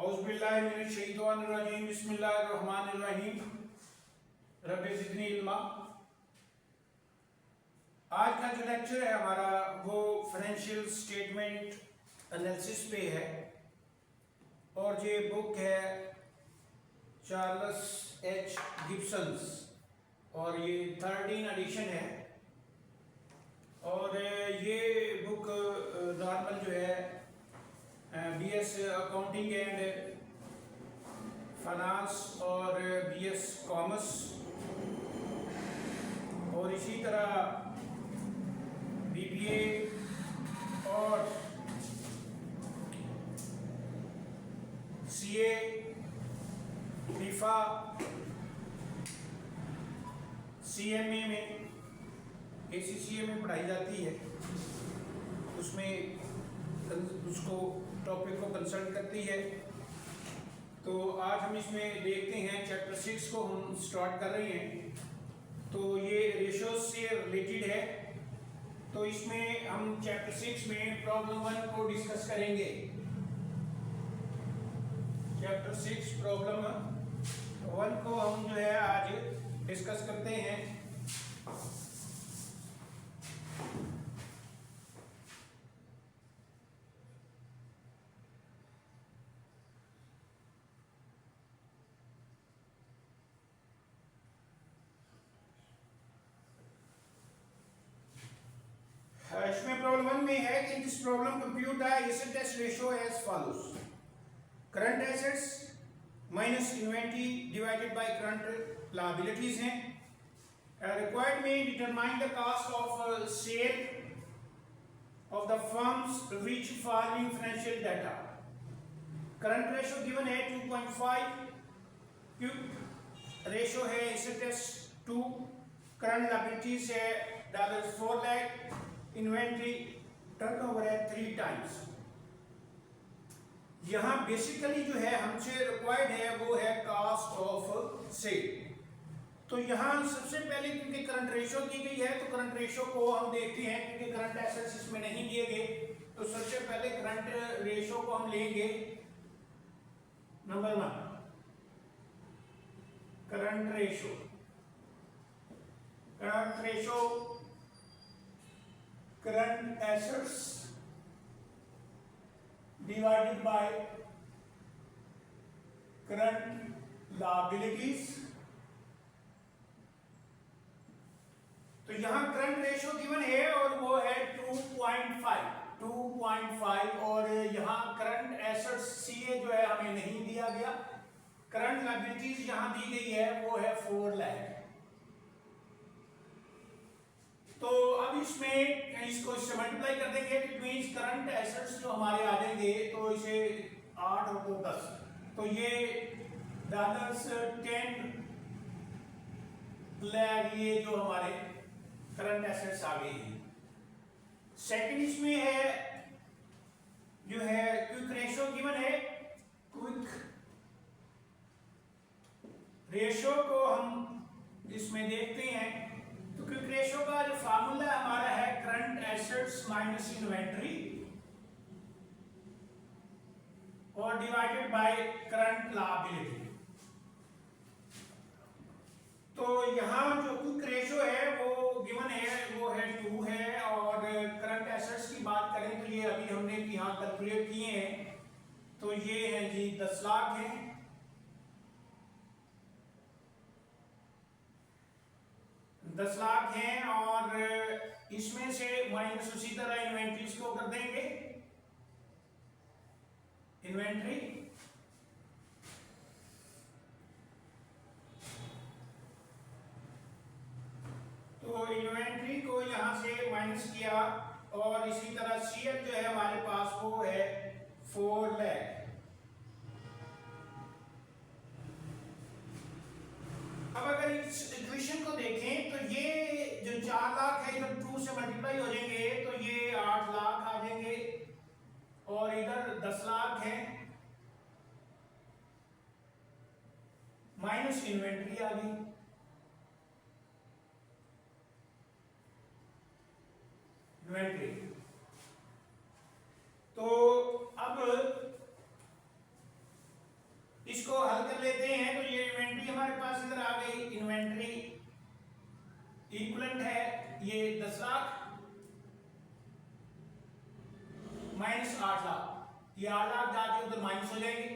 औज़ुबिल्लाहिमिनश्शैतानिर्रजीम बिस्मिल्लाहिर्रहमानिर्रहीम रब्बि ज़िदनी इल्मा। आज का जो लेक्चर है हमारा वो फाइनेंशियल स्टेटमेंट एनालिसिस पे है और ये बुक है चार्ल्स एच गिब्सन्स और ये 13 एडिशन है। और ये बुक नॉर्मल जो है बीएस अकाउंटिंग एंड फाइनेंस और बीएस कॉमर्स और इसी तरह बीबीए और सीए, फीफा, सीएमए में एसीसीए में पढ़ाई जाती है, उसमें उसको टॉपिक को कंसल्ट करती है। तो आज हम इसमें देखते हैं चैप्टर 6 को हम स्टार्ट कर रहे हैं। तो ये रेशोज से रिलेटेड है। तो इसमें हम चैप्टर 6 में प्रॉब्लम 1 को डिस्कस करेंगे। चैप्टर 6 प्रॉब्लम 1 को हम जो है आज डिस्कस करते हैं। इसमें प्रॉब्लम 1 में है कि this problem compute the asset test ratio as follows: current assets minus inventory divided by current liabilities हैं। रिक्वायर्ड में determine the cost of sale of the firms which following financial data. Current ratio given है 2.5, quick ratio है asset test 2, current liabilities है $4 lakh, inventory turnover है 3 times. यहां basically जो है हमसे रिक्वायर्ड है वो है कॉस्ट ऑफ सेल। तो यहां सबसे पहले क्योंकि करंट रेशियो दी गई है तो करंट रेशियो को हम देखते हैं, क्योंकि करंट एसेट्स इसमें नहीं दिए गए। तो सबसे पहले करंट रेशियो को हम लेंगे। Number 1 current ratio. Current ratio current assets divided by current liabilities। तो यहां करंट रेशियो गिवन है और वो है 2.5 और यहां करंट एसेट्स सीए जो है हमें नहीं दिया गया। करंट लायबिलिटीज यहां दी गई है वो है 4 लाख। तो अब इसमें इसको इससे मल्टीप्लाई कर देंगे तो मींस करंट एसेट्स जो हमारे आ जाएंगे, तो इसे 8 और 2 10, तो ये $10 लाख ये जो हमारे करंट एसेट्स आ गए हैं। सेकंड इसमें है जो है क्विक रेशियो गिवन है। क्विक रेशियो को हम इसमें देखते हैं। तो क्विक रेशियो का जो फार्मूला हमारा है करंट एसेट्स माइनस इन्वेंटरी और डिवाइडेड बाय करंट लायबिलिटी। तो यहां जो क्विक रेशियो है वो गिवन है वो है 2 है और करंट एसेट्स की बात करें तो ये अभी हमने यहां कैलकुलेट किए हैं, तो ये है जी 10 लाख है। $10 लाख हैं और इसमें से माइनस उसी तरह इन्वेंट्रीज को कर देंगे। इन्वेंट्री तो इन्वेंट्री को यहां से माइनस किया और इसी तरह सीएल जो है हमारे पास वो है 4 लाख। अब अगर इस इक्वेशन को देखें तो ये जो 4 लाख है इधर 2 से मल्टीप्लाई हो जाएंगे तो ये 8 लाख आ जाएंगे और इधर 10 लाख है माइनस इन्वेंट्री आ गई। इन्वेंट्री तो अब ये 10 लाख माइनस 8 लाख, ये 8 लाख जाके उधर माइनस हो जाएंगे,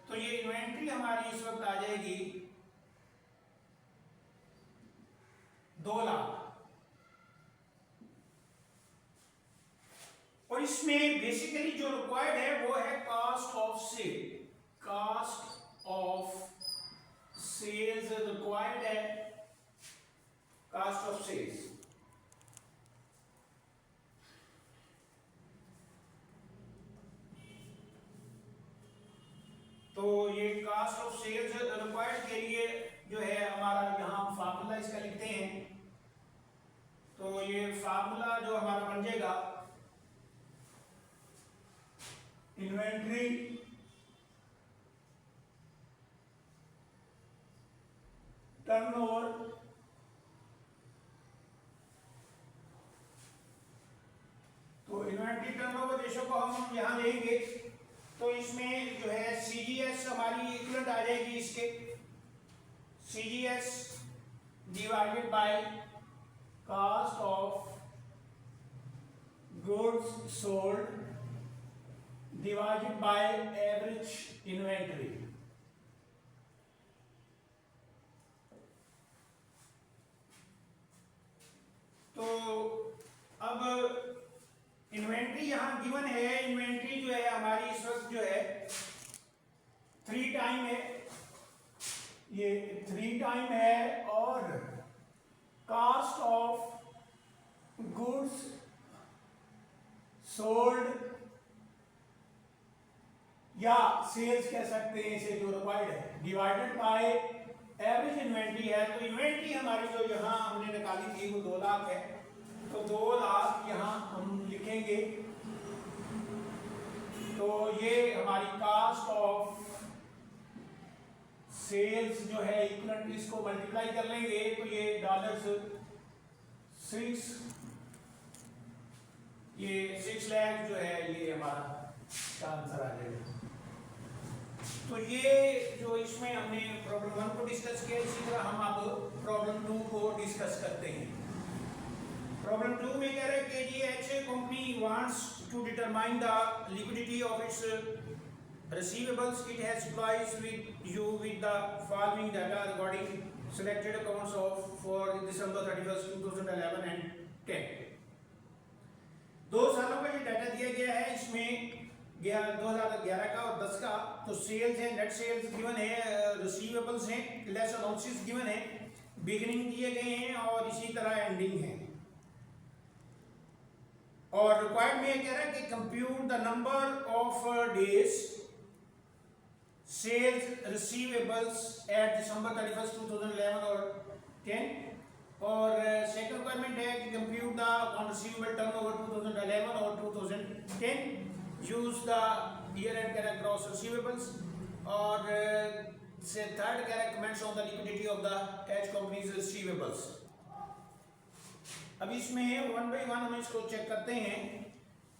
तो ये इन्वेंट्री हमारी इस वक्त आ जाएगी 2 लाख। और इसमें बेसिकली जो रिक्वायर्ड है वो है cost of sale, cost of sales required है, कास्ट ऑफ सेल्स। तो ये कास्ट ऑफ सेल्स रिक्वायर्ड के लिए जो है हमारा यहाँ फार्मूला इसका लिखते हैं। तो ये फार्मूला जो हमारा बन जाएगा इन्वेंट्री टर्नओवर तो इन्वेंट्री टर्नओवर रेशो को हम यहां लेंगे, तो इसमें जो है सीजीएस हमारी इक्वलेंट आ जाएगी इसके, CGS divided by cost of goods sold divided by average inventory. तो अब इन्वेंट्री यहां गिवन है, इन्वेंट्री जो है हमारी इस वक्त जो है 3 टाइम है, ये 3 टाइम है, और कास्ट ऑफ गुड्स सोल्ड या सेल्स कह सकते हैं इसे, जो रिक्वायर्ड है, डिवाइडेड बाय एवरेज इन्वेंट्री है। तो इन्वेंट्री हमारी जो यहाँ हमने निकाली थी वो 2 लाख है, तो 2 लाख यहाँ हम लिखेंगे। तो ये हमारी कास्ट ऑफ सेल्स जो है इक्वलेंट, इसको मल्टीप्लाई कर लेंगे तो ये $6, ये 6 लाख जो है ये हमारा आंसर आ जाएगा। तो ये जो इसमें हमने प्रॉब्लम 1 को डिस्कस किया, इसी तरह हम अब प्रॉब्लम 2 को डिस्कस करते हैं। प्रॉब्लम 2 में कह रहे हैं कि KGH company wants to determine the liquidity of its receivables. It has supplies with you with the following data regarding selected accounts of for December 31st 2011 and 10। 2 सालों का ये डाटा दिया गया है, इसमें 2011 का और 10 का। तो सेल्स है, नेट सेल्स गिवन है, रिसीवेबल्स हैं, लेस अलाउंसेस गिवन है, बिगिनिंग दिए गए हैं और इसी तरह एंडिंग है। और रिक्वायर्ड में कह रहा है कि compute the number of days sales receivables at December 31st 2011 और 10। और सेकंड रिक्वायरमेंट है कि compute the account receivable turnover 2011 और 2010, use the year end correct gross receivables. और से third correct comments on the liquidity of the H company's receivables. अब इसमें 1 bye 1 हम इसको चेक करते हैं।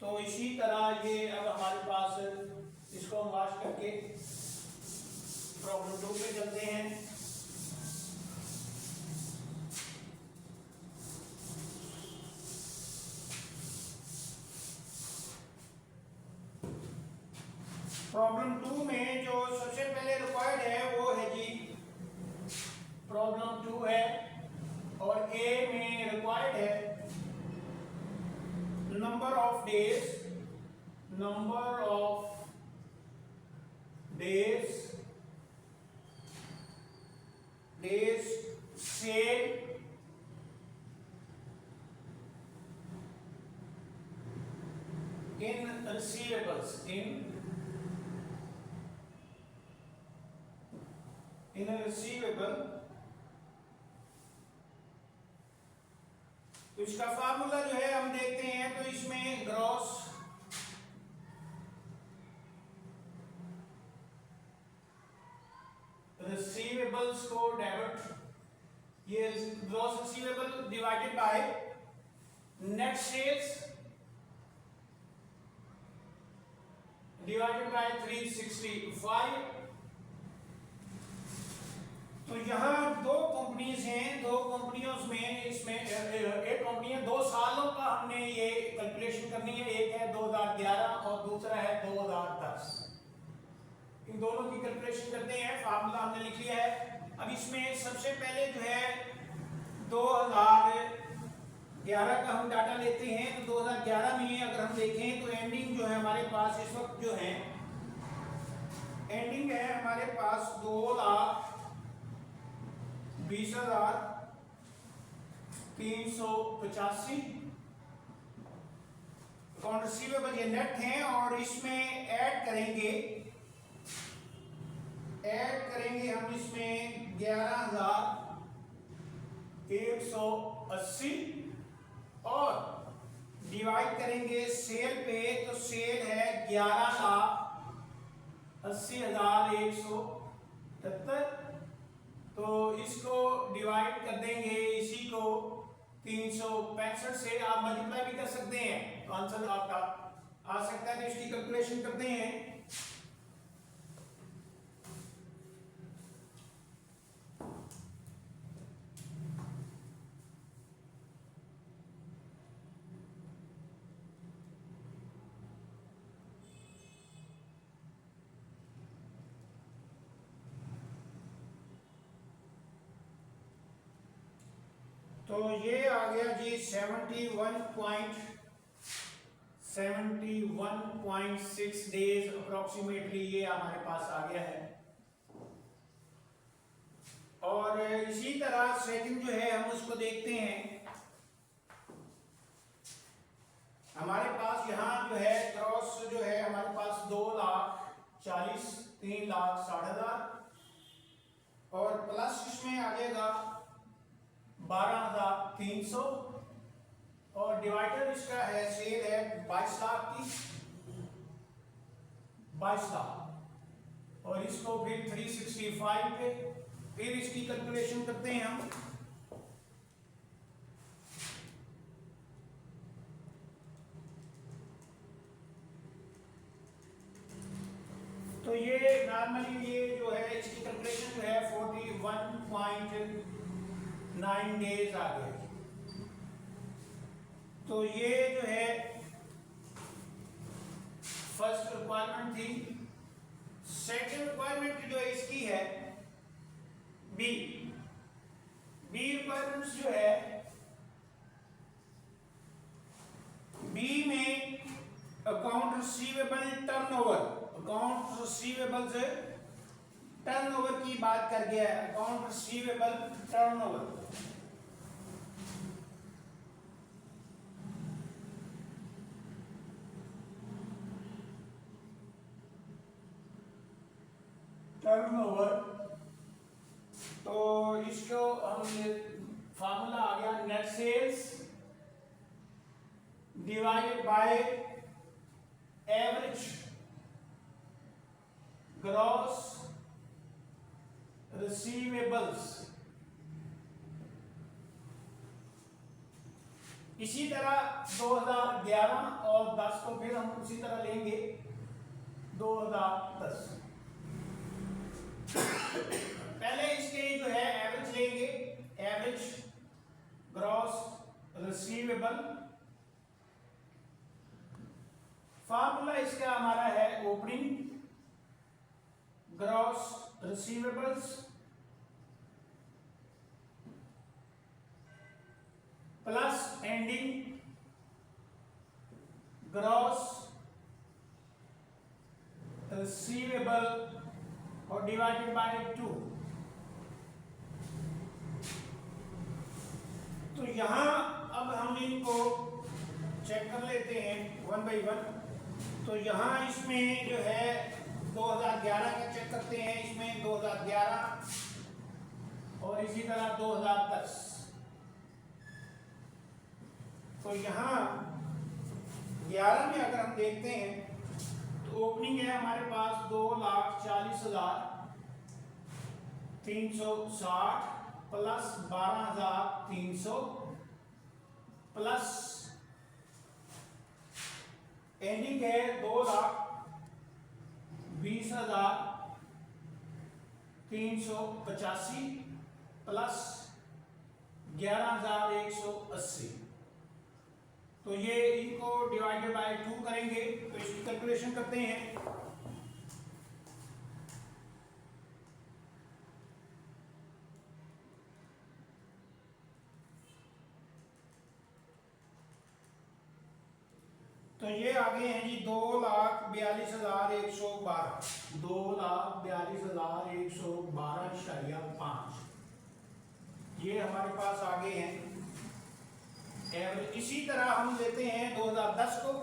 तो इसी तरह ये अब हमारे पास इसको हम वाश करके प्रॉब्लम 2 पे चलते हैं। प्रॉब्लम 2 में जो सबसे पहले रिक्वायर्ड है वो है जी, प्रॉब्लम 2 है और ए में रिक्वायर्ड है number of days, number of days cell in receivables, in a receivable। तो इसका फार्मूला जो है हम देखते हैं, तो इसमें ग्रॉस रिसीवेबल्स को डेबिट, ये gross receivable divided by net sales divided by 365। तो यहाँ दो कंपनीज हैं, दो कंपनियों में इसमें एक कंपनी है 2 सालों का हमने ये कैलकुलेशन करनी है, एक है 2011 और दूसरा है 2010। इन दोनों की कैलकुलेशन करते हैं, फार्मूला हमने लिख लिया है। अब इसमें सबसे पहले जो है 2011 का हम डाटा लेते हैं। तो 2011 में अगर हम देखें तो एंडिंग जो है हमारे पास इस वक्त जो है एंडिंग है हमारे पास 2,20,385 अकाउंट रिसीवेबल ये नेट हैं। और इसमें ऐड करेंगे हम इसमें 11,180 और डिवाइड करेंगे सेल पे। तो सेल है 11,80,173। तो इसको डिवाइड कर देंगे इसी को 365 से, आप मल्टीप्लाई भी कर सकते हैं तो आंसर आपका आ सकता है। तो इसकी कैलकुलेशन करते हैं। तो ये आ गया जी 71.6 डेज अप्रोक्सीमेटली ये हमारे पास आ गया है। और इसी तरह सेकंड जो है हम उसको देखते हैं। हमारे पास यहाँ जो है क्रॉस जो है हमारे पास 2,40,000 3,60,000 और प्लस इसमें आ जाएगा 12,300 और डिवाइडर इसका है सेल है 22 लाख की 22 लाख और इसको फिर 365 पे फिर इसकी कैलकुलेशन करते हैं हम। तो ये नॉर्मली ये जो है इसकी कैलकुलेशन जो है 41.9 डेज आ गए। तो ये जो है फर्स्ट रिक्वायरमेंट थी। सेकंड रिक्वायरमेंट जो है इसकी है बी रिक्वायरमेंट्स जो है बी में अकाउंट रिसीवेबल टर्नओवर की बात कर गया है। अकाउंट रिसीवेबल टर्नओवर तो इसको हम फार्मूला आ गया net sales divided by average gross receivables. इसी तरह 2011 और 10 को फिर हम उसी तरह लेंगे 2010। पहले इसके जो है एवरेज लेंगे, एवरेज ग्रॉस रिसीवेबल। फार्मूला इसका हमारा है opening gross receivables plus ending gross receivable और डिवाइडेड बाय 2। तो यहां अब हम इनको चेक कर लेते हैं 1 बाय 1। तो यहां इसमें जो है 2011 का चेक करते हैं, इसमें 2011 और इसी तरह 2010। तो यहां 11 में अगर हम देखते हैं तो ओपनिंग है हमारे पास 2,40,360 प्लस 12,300 प्लस एंडिंग है 2,20,000 385 प्लस 11,180। तो ये इनको डिवाइडेड बाय 2 करेंगे तो इसकी कैलकुलेशन करते हैं। तो ये आगे हैं जी 2,42,112, 2,42,112.5 ये हमारे पास आगे हैं एवरेज। इसी तरह हम लेते हैं 2010 को।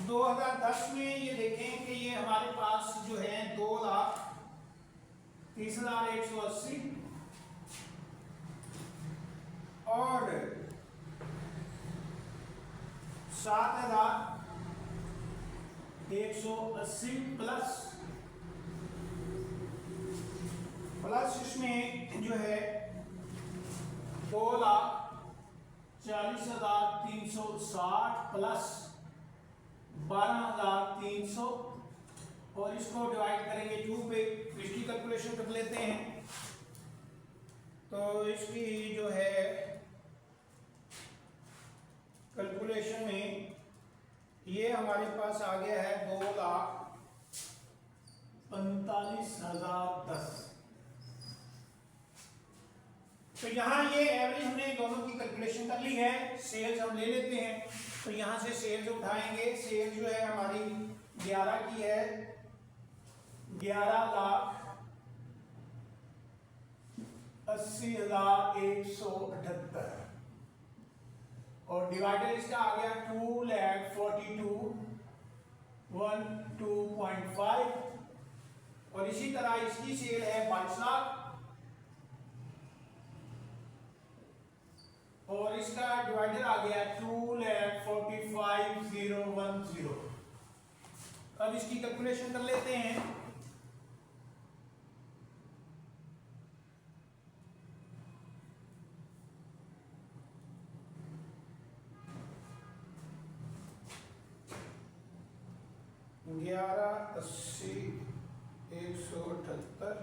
2010 में ये देखें कि ये हमारे पास जो है 2,30,180 और 7,180 प्लस इसमें जो है 2,40,360 प्लस 12,300 और इसको डिवाइड करेंगे 2 पे। इसकी कैलकुलेशन कर लेते हैं। तो इसकी जो है कैलकुलेशन में ये हमारे पास आ गया है 2,45,010। तो यहाँ ये एवरेज हमने दोनों की कैलकुलेशन कर ली है। सेल्स हम ले लेते हैं। तो यहाँ से सेल्स उठाएंगे। सेल्स जो है हमारी 11 की है, 11,80,178 और डिवाइडर इसका आ गया 2,42,102.5 और इसी तरह इसकी सेल है 22 लाख और इसका डिवाइडर आ गया 2,45,010। अब इसकी कैलकुलेशन कर लेते हैं। ग्यारह 80,178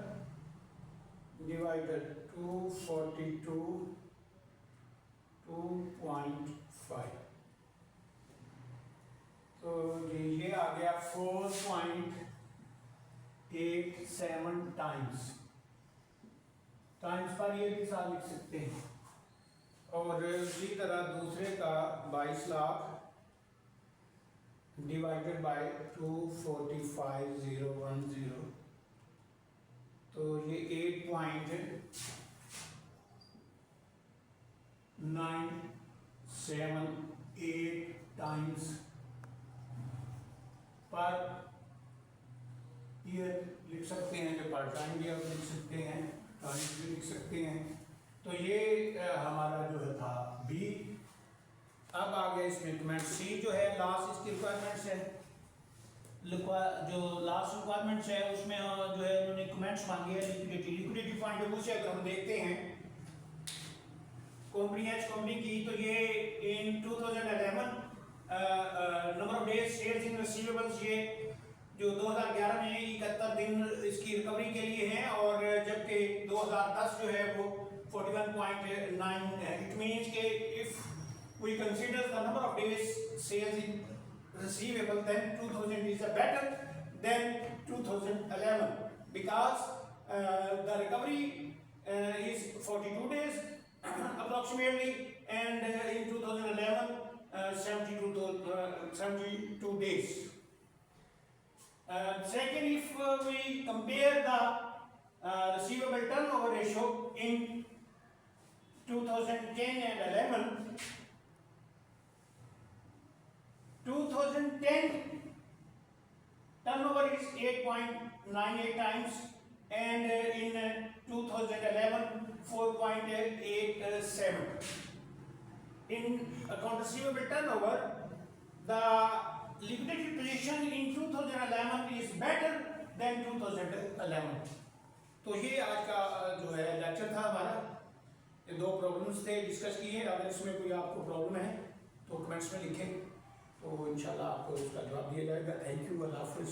डिवाइडेड 242.5 तो ये आ गया 4.87 टाइम्स पर ये भी साथ लिख सकते हैं। और इसी तरह दूसरे का 22 लाख डिवाइडेड बाय 245,010 तो ये 8.978 टाइम्स पर ईयर लिख सकते हैं। जो पर टाइम भी आप लिख सकते हैं, टाइम्स भी लिख सकते हैं। तो ये हमारा जो है था बी। अब आ गया इसमें कमेंट सी जो है लास्ट इसकी रिक्वायरमेंट्स है। जो लास्ट रिक्वायरमेंट्स है उसमें जो है उन्होंने कमेंट्स मांगे हैं लिक्विडिटी पॉइंट ऑफ व्यू से। अगर हम देखते हैं कंपनी की तो ये in 2011 number of days sales in receivables ये जो 2011 में 71 दिन इसकी रिकवरी के लिए हैं और जबकि 2010 जो है वो 41.9 है। इट मींस कि if we consider the number of days sales in receivable, then 2000 is better than 2011 because the recovery is 42 days approximately and in 2011 72 days. Second, if we compare the receivable turnover ratio in 2010 and 11, 2010 turnover is 8.98 times and in 2011 4.87. In account receivable turnover, the liquidity position in 2011 is better than 2011. तो ये आज का जो है lecture था हमारा। ये 2 problems थे डिस्कस किए। अगर इसमें कोई आपको प्रॉब्लम है तो कमेंट्स में लिखें तो इंशाल्लाह आपको उसका जवाब दिया जाएगा। Thank you. अल्लाह हाफ़िज़।